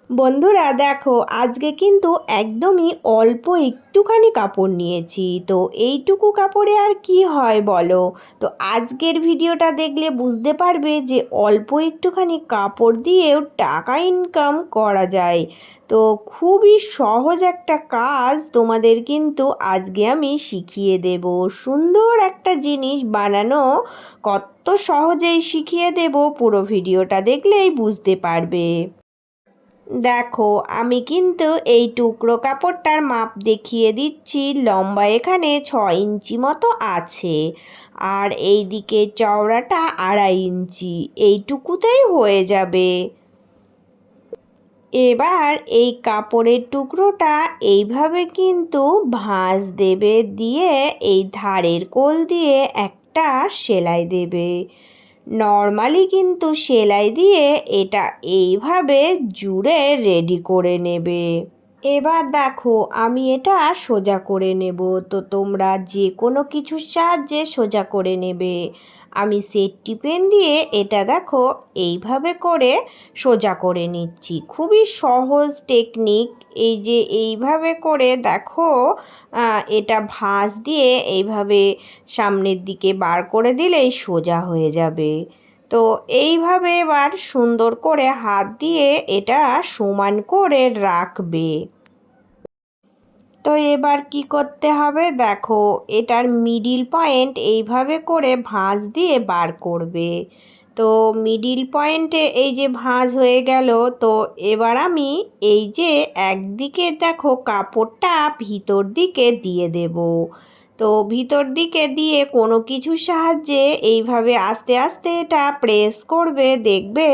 বন্ধুরা দেখো, আজকে কিন্তু একদমই অল্প একটুখানি কাপড় নিয়েছি। তো এইটুকু কাপড়ে আর কি হয় বলো? তো আজকের ভিডিওটা দেখলে বুঝতে পারবে যে অল্প একটুখানি কাপড় দিয়েও টাকা ইনকাম করা যায়। তো খুবই সহজ একটা কাজ তোমাদের কিন্তু আজকে আমি শিখিয়ে দেব। সুন্দর একটা জিনিস বানানো কত সহজেই শিখিয়ে দেব, পুরো ভিডিওটা দেখলেই বুঝতে পারবে। দেখো, আমি কিন্তু এই টুকরো কাপড়টার মাপ দেখিয়ে দিচ্ছি। লম্বা এখানে 6 ইঞ্চি মতো আছে, আর এই দিকে চওড়াটা 2.5 ইঞ্চি। এইটুকুতেই হয়ে যাবে। এবার এই কাপড়ের টুকরোটা এইভাবে কিন্তু ভাঁজ দেবে, দিয়ে এই ধারের কোল দিয়ে একটা সেলাই দেবে। নর্মালি কিন্তু সেলাই দিয়ে এটা এইভাবে জুড়ে রেডি করে নেবে। এবার দেখো, আমি এটা সোজা করে নেব। তো তোমরা যে কোনো কিছুর সাহায্যে সোজা করে নেবে। আমি সেফটি পেন দিয়ে এটা দেখো এইভাবে করে সোজা করে নিচ্ছি। খুবই সহজ টেকনিক। এই যে এইভাবে করে দেখো, এটা ভাঁজ দিয়ে এইভাবে সামনের দিকে বার করে দিলেই সোজা হয়ে যাবে। তো এইভাবে এবার সুন্দর করে হাত দিয়ে এটা সমান করে রাখবে। তো এবার কি করতে হবে দেখো, এটার মিডিল পয়েন্ট এইভাবে করে ভাঁজ দিয়ে বার করবে। তো মিডিল পয়েন্টে এই যে ভাঁজ হয়ে গেল। তো এবার আমি এই যে একদিকে দেখো কাপড়টা ভিতর দিকে দিয়ে দেব। তো ভিতর দিকে দিয়ে কোনো কিছুর সাহায্যে এইভাবে আস্তে আস্তে এটা প্রেস করবে, দেখবে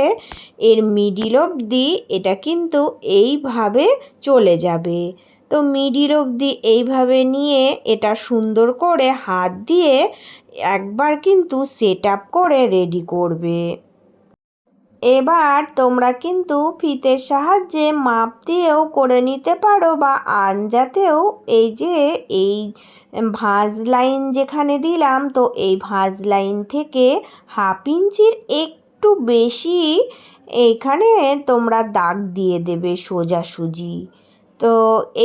এর মিডিল অবধি এটা কিন্তু এইভাবে চলে যাবে। তো মিডিল অবধি এইভাবে নিয়ে এটা সুন্দর করে হাত দিয়ে একবার কিন্তু সেট আপ করে রেডি করবে। এবার তোমরা কিন্তু ফিতের সাহায্যে মাপ দিয়েও করে নিতে পারো, বা আঞ্জাতেও এই যে এই ভাঁজ লাইন যেখানে দিলাম, তো এই ভাঁজ লাইন থেকে 1/2 ইঞ্চির একটু বেশি এইখানে তোমরা দাগ দিয়ে দেবে সোজাসুজি। তো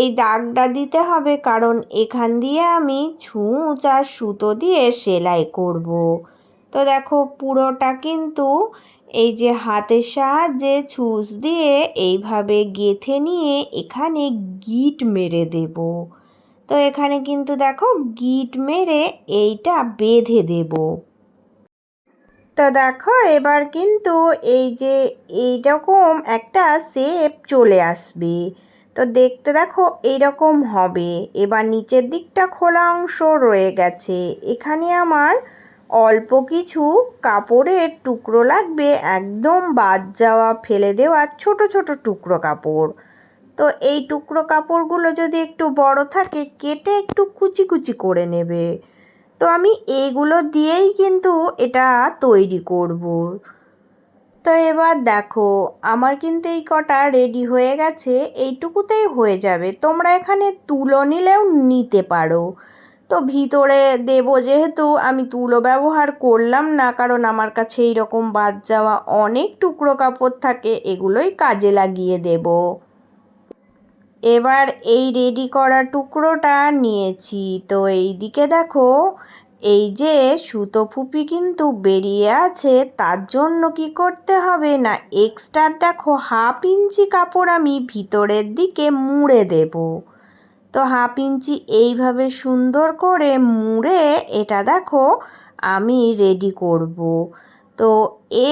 এই দাগটা দিতে হবে, কারণ এখান দিয়ে আমি ছুঁচ আর সুতো দিয়ে সেলাই করব। তো দেখো পুরোটা কিন্তু এই যে হাতের সাহায্যে ছুঁচ দিয়ে এইভাবে গেঁথে নিয়ে এখানে গিট মেরে দেব। তো এখানে কিন্তু দেখো গিট মেরে এইটা বেঁধে দেব। তো দেখো এবার কিন্তু এই যে এইরকম একটা শেপ চলে আসবে। তো দেখতে দেখো এইরকম হবে। এবার নিচের দিকটা খোলা অংশ রয়ে গেছে। এখানে আমার অল্প কিছু কাপড়ের টুকরো লাগবে, একদম বাদ যাওয়া ফেলে দেওয়া ছোট ছোট টুকরো কাপড়। তো এই টুকরো কাপড়গুলো যদি একটু বড় থাকে, কেটে একটু কুচি কুচি করে নেবে। তো আমি এইগুলো দিয়েই কিন্তু এটা তৈরি করব। তো এবার দেখো, আমার কিন্তু এই কটা রেডি হয়ে গেছে। এইটুকুতেই হয়ে যাবে। তোমরা এখানে তুলো নিলেও নিতে পারো। তো ভিতরে দেব যেহেতু, আমি তুলো ব্যবহার করলাম না, কারণ আমার কাছে এইরকম বাদ যাওয়া অনেক টুকরো কাপড় থাকে, এগুলোই কাজে লাগিয়ে দেব। এবার এই রেডি করা টুকরোটা নিয়েছি। তো এই দিকে দেখো, এই যে সুতো ফুপি কিন্তু বেরিয়ে আছে, তার জন্য কি করতে হবে না, এক্সট্রা দেখো 1/2 ইঞ্চি কাপড় আমি ভিতরের দিকে মুড়ে দেব। তো 1/2 ইঞ্চি এইভাবে সুন্দর করে মুড়ে এটা দেখো আমি রেডি করব। তো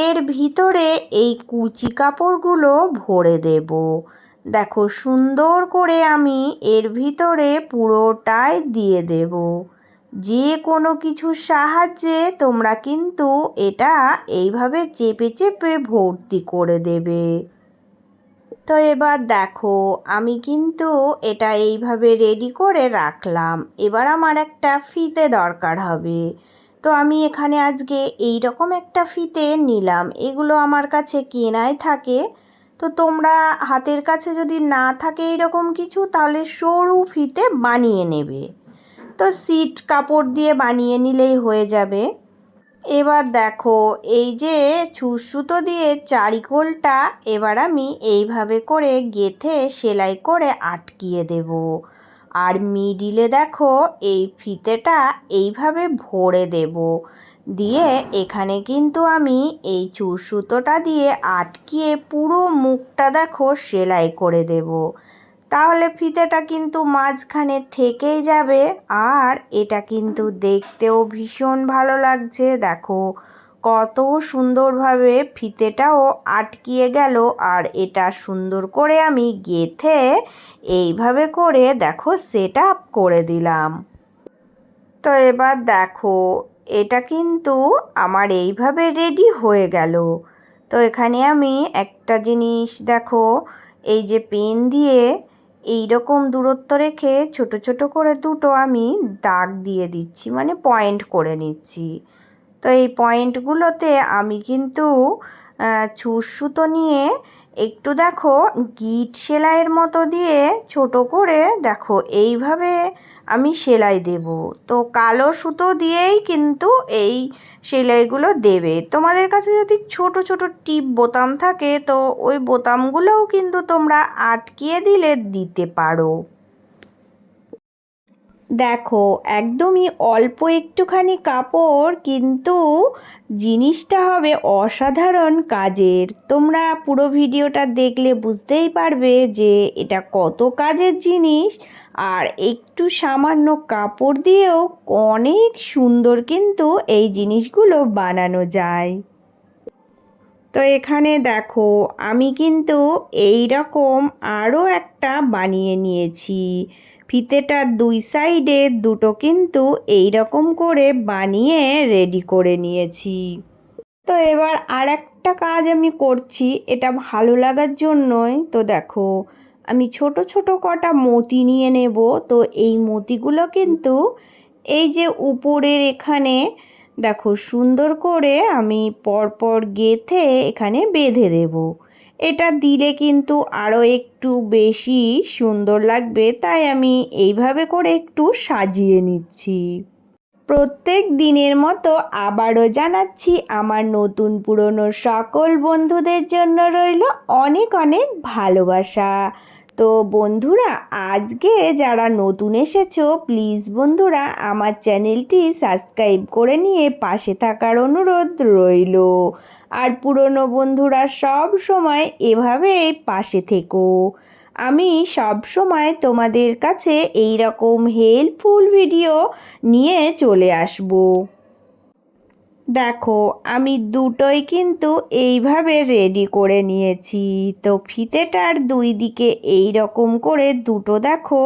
এর ভিতরে এই কুচি কাপড়গুলো ভরে দেব। দেখো সুন্দর করে আমি এর ভিতরে পুরোটাই দিয়ে দেব। যে কোনো কিছুর সাহায্যে তোমরা কিন্তু এটা এইভাবে চেপে চেপে ভর্তি করে দেবে। তো এবার দেখো, আমি কিন্তু এটা এইভাবে রেডি করে রাখলাম। এবার আমার একটা ফিতে দরকার হবে। তো আমি এখানে আজকে এই রকম একটা ফিতে নিলাম। এগুলো আমার কাছে কেনাই থাকে। তো তোমরা হাতের কাছে যদি না থাকে এইরকম কিছু, তাহলে সরু ফিতে বানিয়ে নেবে। তো সিট কাপড় দিয়ে বানিয়ে নিলেই হয়ে যাবে। এবার দেখো এই যে ছুঁচসুতো দিয়ে চারিকোলটা এবার আমি এইভাবে করে গেঁথে সেলাই করে আটকিয়ে দেব। আর মিডিলে দেখো এই ফিতেটা এইভাবে ভরে দেব। দিয়ে এখানে কিন্তু আমি এই ছুঁচসুতোটা দিয়ে আটকিয়ে পুরো মুখটা দেখো সেলাই করে দেব। তাহলে ফিতেটা কিন্তু মাঝখানে থেকেই যাবে আর এটা কিন্তু দেখতেও ভীষণ ভালো লাগছে। দেখো কত সুন্দরভাবে ফিতেটাও আটকিয়ে গেল আর এটা সুন্দর করে আমি গেঁথে এইভাবে করে দেখো সেট আপ করে দিলাম। তো এবার দেখো এটা কিন্তু আমার এইভাবে রেডি হয়ে গেল। তো এখানে আমি একটা জিনিস দেখো এই যে পেন দিয়ে এই রকম দূরত্ব রেখে ছোট ছোট করে দুটো আমি দাগ দিয়ে দিচ্ছি, মানে পয়েন্ট করে নিচ্ছি। তো এই পয়েন্টগুলোতে আমি কিন্তু ছুঁচসুতো নিয়ে একটু দেখো গিট সেলাইয়ের মতো দিয়ে ছোট করে দেখো এইভাবে আমি সেলাই দেব। তো কালো সুতো দিয়েই কিন্তু এই সেলাইগুলো দেবে। তোমাদের কাছে যদি ছোট ছোট টিপ বোতাম থাকে তো ওই বোতামগুলোও কিন্তু তোমরা আটকিয়ে দিতে পারো। দেখো একদমই অল্প একটুখানি কাপড় কিন্তু জিনিসটা হবে অসাধারণ কাজের। তোমরা পুরো ভিডিওটা দেখলে বুঝতেই পারবে যে এটা কত কাজের জিনিস। আর একটু সামান্য কাপড় দিয়েও অনেক সুন্দর কিন্তু এই জিনিসগুলো বানানো যায়। তো এখানে দেখো আমি কিন্তু এই রকম আরও একটা বানিয়ে নিয়েছি। ফিতেটার দুই সাইডে দুটো কিন্তু এই রকম করে বানিয়ে রেডি করে নিয়েছি। তো এবার আর একটা কাজ আমি করছি, এটা ভালো লাগার জন্যই। তো দেখো আমি ছোট ছোট কটা মতি নিয়ে নেব। তো এই মতিগুলো কিন্তু এই যে উপরের এখানে দেখো সুন্দর করে আমি পরপর গেঁথে এখানে বেঁধে দেব। এটা দিলে কিন্তু আরও একটু বেশি সুন্দর লাগবে, তাই আমি এইভাবে করে একটু সাজিয়ে নিচ্ছি। প্রত্যেক দিনের মতো আবারও জানাচ্ছি আমার নতুন পুরনো সকল বন্ধুদের জন্য রইল অনেক অনেক ভালোবাসা। তো বন্ধুরা আজকে যারা নতুন এসেছো প্লিজ বন্ধুরা আমার চ্যানেলটি সাবস্ক্রাইব করে নিয়ে পাশে থাকার অনুরোধ রইল। আর পুরনো বন্ধুরা সব সময় এভাবেই পাশে থেকো। আমি সব সময় তোমাদের কাছে এই রকম হেল্পফুল ভিডিও নিয়ে চলে আসব। দেখো আমি দুটোই কিন্তু এইভাবে রেডি করে নিয়েছি। তো ফিতেটার দুই দিকে এই রকম করে দুটো দেখো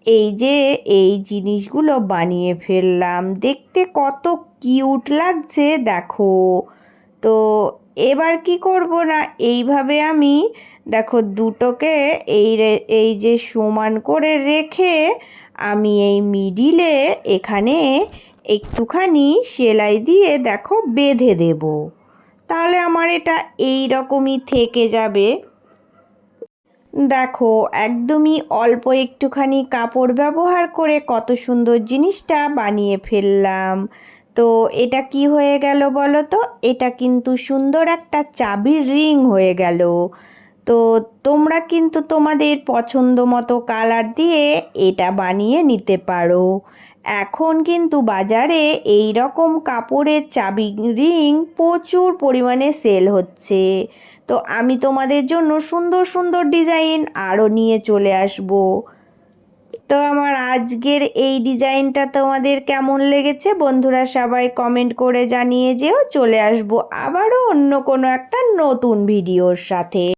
এই যে এই জিনিসগুলো বানিয়ে ফেললাম। দেখতে কত কিউট লাগছে দেখো। তো এবার কি করব না এইভাবে আমি দেখো দুটোকে এই যে সমান করে রেখে আমি এই মিডিলে এখানে একটুখানি সেলাই দিয়ে দেখো বেঁধে দেব। তাহলে আমার এটা এই রকমই থেকে যাবে। দেখো একদমই অল্প একটুখানি কাপড় ব্যবহার করে কত সুন্দর জিনিসটা বানিয়ে ফেললাম। তো এটা কি হয়ে গেল বলো তো? এটা কিন্তু সুন্দর একটা চাবির রিং হয়ে গেল। তো তোমরা কিন্তু তোমাদের পছন্দ মতো কালার দিয়ে এটা বানিয়ে নিতে পারো। এখন কিন্তু বাজারে এই রকম কাপড়ের চাবি রিং প্রচুর পরিমাণে সেল হচ্ছে। তো আমি তোমাদের জন্য সুন্দর সুন্দর ডিজাইন আরও নিয়ে চলে আসব। তো আমার আজকের এই ডিজাইনটা তোমাদের কেমন লেগেছে বন্ধুরা সবাই কমেন্ট করে জানিয়ে যেও। চলে আসব আবারও অন্য কোনো একটা নতুন ভিডিওর সাথে।